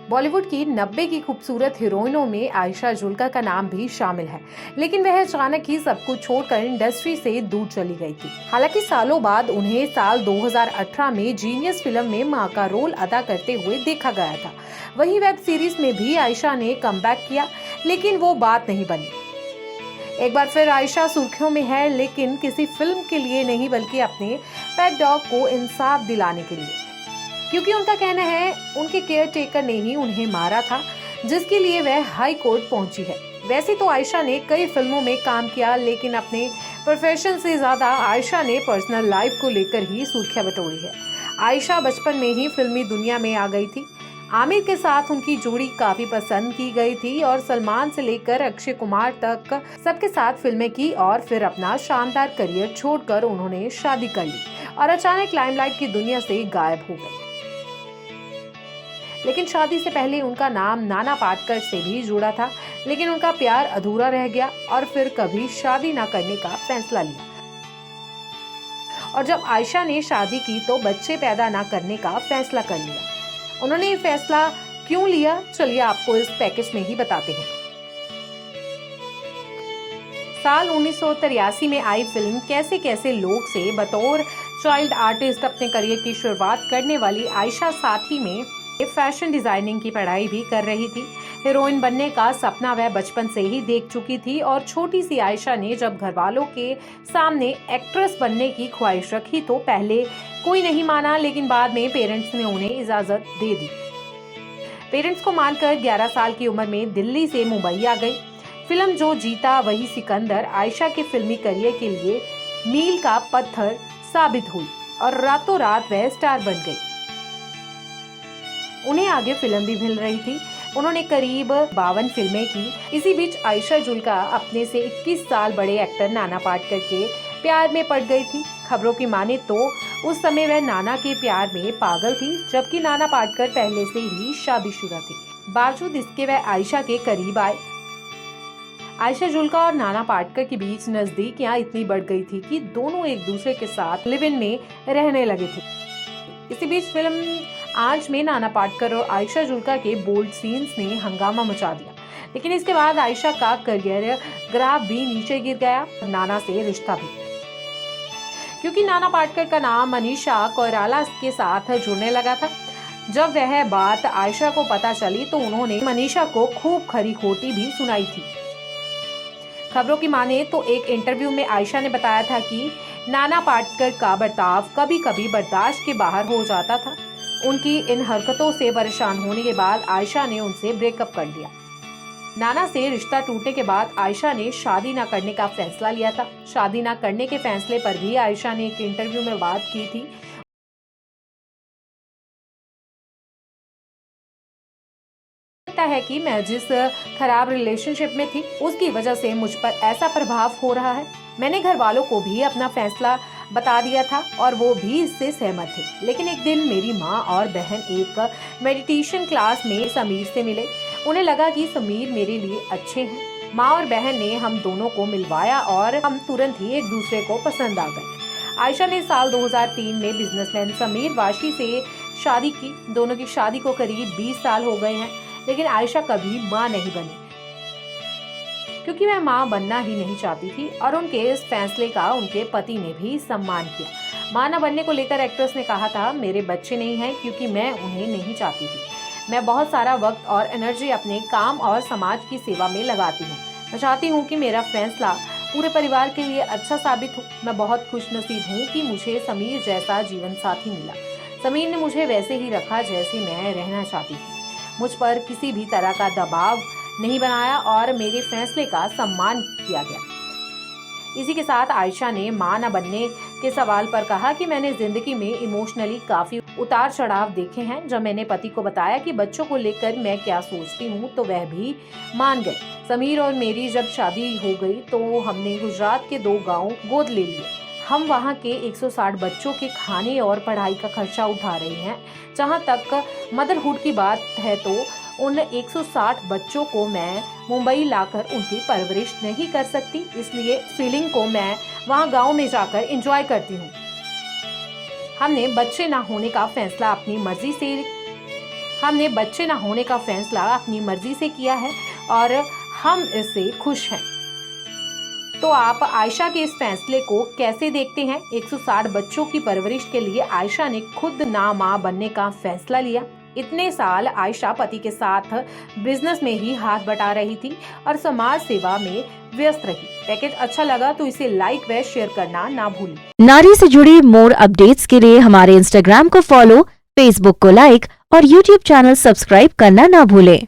बॉलीवुड की 90 की खूबसूरत हीरोइनों में आयशा जुल्का का नाम भी शामिल है, लेकिन वह अचानक ही सब कुछ छोड़कर इंडस्ट्री से दूर चली गई थी। हालांकि सालों बाद उन्हें साल 2018 में जीनियस फिल्म में मां का रोल अदा करते हुए देखा गया था। वहीं वेब सीरीज में भी आयशा ने कमबैक किया, लेकिन वो बात नहीं बनी। एक बार फिर आयशा सुर्खियों में है, लेकिन किसी फिल्म के लिए नहीं, बल्कि अपने पेट डॉग को इंसाफ दिलाने के लिए, क्योंकि उनका कहना है उनके केयर टेकर ने ही उन्हें मारा था, जिसके लिए वह हाई कोर्ट पहुंची है। वैसे तो आयशा ने कई फिल्मों में काम किया, लेकिन अपने प्रोफेशन से ज्यादा आयशा ने पर्सनल लाइफ को लेकर ही सुर्खियां बटोरी है। आयशा बचपन में ही फिल्मी दुनिया में आ गई थी। आमिर के साथ उनकी जोड़ी काफी पसंद की गई थी और सलमान से लेकर अक्षय कुमार तक सबके साथ फिल्में की और फिर अपना शानदार करियर छोड़कर उन्होंने शादी कर ली और अचानक लाइमलाइट की दुनिया से गायब हो गई। लेकिन शादी से पहले उनका नाम नाना पाटेकर से भी जुड़ा था, लेकिन उनका प्यार अधूरा रह गया और फिर कभी शादी न करने का फैसला लिया। और जब आयशा ने शादी की तो बच्चे पैदा न करने का फैसला कर लिया। उन्होंने ये फैसला क्यों लिया, चलिए आपको इस पैकेज में ही बताते हैं। साल 1983 में आई फिल्म कैसे कैसे लोग से बतौर चाइल्ड आर्टिस्ट अपने करियर की शुरुआत करने वाली आयशा साथ ही में फैशन डिजाइनिंग की पढ़ाई भी कर रही थी। हीरोइन बनने का सपना वह बचपन से ही देख चुकी थी और छोटी सी आयशा ने जब घर वालों के सामने एक्ट्रेस बनने की ख्वाहिश रखी तो पहले कोई नहीं माना, लेकिन बाद में पेरेंट्स ने उन्हें इजाजत दे दी। पेरेंट्स को मानकर 11 साल की उम्र में दिल्ली से मुंबई आ गई। फिल्म जो जीता वही सिकंदर आयशा के फिल्मी करियर के लिए मील का पत्थर साबित हुई और रातों रात वह स्टार बन गई। उन्हें आगे फिल्म भी मिल रही थी। उन्होंने करीब 52 फिल्में की। इसी बीच आयशा जुल्का अपने से 21 साल बड़े एक्टर नाना पाटेकर के प्यार में पड़ गई थी। खबरों की माने तो उस समय वह नाना के प्यार में पागल थी, जबकि नाना पाटेकर पहले से ही शादीशुदा थी। बावजूद इसके वह आयशा के करीब आए। आयशा जुल्का और नाना पाटेकर के बीच नजदीकियां इतनी बढ़ गई थी कि दोनों एक दूसरे के साथ लिव इन में रहने लगे थे। इसी बीच फिल्म आज में नाना पाटेकर और आयशा जुल्का के बोल्ड सीन्स ने हंगामा मचा दिया, लेकिन इसके बाद आयशा का करियर ग्राफ भी नीचे गिर गया, नाना से रिश्ता भी, क्योंकि नाना पाटेकर का नाम मनीषा कोइराला के साथ जुड़ने लगा था। जब वह बात आयशा को पता चली तो उन्होंने मनीषा को खूब खरी खोटी भी सुनाई थी। खबरों की माने तो एक इंटरव्यू में आयशा ने बताया था कि नाना पाटेकर का बर्ताव कभी कभी बर्दाश्त के बाहर हो जाता था। उनकी इन हरकतों से परेशान होने के बाद आयशा ने उनसे ब्रेकअप कर लिया। नाना से रिश्ता टूटने के बाद आयशा ने शादी न करने का फैसला लिया था। शादी न करने के फैसले पर भी आयशा ने एक इंटरव्यू में बात की थी। लगता है कि मैं जिस खराब रिलेशनशिप में थी उसकी वजह से मुझ पर ऐसा प्रभाव हो रहा है। मैंने घर वालों को भी अपना फैसला बता दिया था और वो भी इससे सहमत थे, लेकिन एक दिन मेरी माँ और बहन एक मेडिटेशन क्लास में समीर से मिले। उन्हें लगा कि समीर मेरे लिए अच्छे हैं। माँ और बहन ने हम दोनों को मिलवाया और हम तुरंत ही एक दूसरे को पसंद आ गए। आयशा ने साल 2003 में बिजनेसमैन समीर वाशी से शादी की। दोनों की शादी को करीब 20 साल हो गए हैं, लेकिन आयशा कभी माँ नहीं बनी, क्योंकि वह माँ बनना ही नहीं चाहती थी और उनके इस फैसले का उनके पति ने भी सम्मान किया। माँ न बनने को लेकर एक्ट्रेस ने कहा था, मेरे बच्चे नहीं हैं क्योंकि मैं उन्हें नहीं चाहती थी। मैं बहुत सारा वक्त और एनर्जी अपने काम और समाज की सेवा में लगाती हूँ। मैं चाहती हूँ कि मेरा फैसला पूरे परिवार के लिए अच्छा साबित हो। मैं बहुत खुशनसीब हूँ कि मुझे समीर जैसा जीवन साथी मिला। समीर ने मुझे वैसे ही रखा जैसे मैं रहना चाहती थी। मुझ पर किसी भी तरह का दबाव नहीं बनाया और मेरे फैसले का सम्मान किया गया। इसी के साथ आयशा ने मां न बनने के सवाल पर कहा कि मैंने जिंदगी में इमोशनली काफी उतार चढ़ाव देखे हैं। जब मैंने पति को बताया कि बच्चों को लेकर मैं क्या सोचती हूँ तो वह भी मान गए। समीर और मेरी जब शादी हो गई तो हमने गुजरात के 2 गाँव गोद ले लिए। हम वहाँ के 160 बच्चों के खाने और पढ़ाई का खर्चा उठा रहे हैं। जहाँ तक मदरहुड की बात है तो उन 160 बच्चों को मैं मुंबई लाकर उनकी परवरिश नहीं कर सकती, इसलिए फीलिंग को मैं वहाँ गांव में जाकर एंजॉय करती हूँ। हमने बच्चे ना होने का फैसला अपनी मर्जी से हमने बच्चे न होने का फैसला अपनी मर्जी से किया है और हम इससे खुश हैं। तो आप आयशा के इस फैसले को कैसे देखते हैं? 160 बच्चों की परवरिश के लिए आयशा ने खुद ना मां बनने का फैसला लिया। इतने साल आयशा पति के साथ बिजनेस में ही हाथ बटा रही थी और समाज सेवा में व्यस्त रही। पैकेज अच्छा लगा तो इसे लाइक व शेयर करना ना भूलें। नारी से जुड़ी मोर अपडेट्स के लिए हमारे इंस्टाग्राम को फॉलो, फेसबुक को लाइक और यूट्यूब चैनल सब्सक्राइब करना ना भूलें।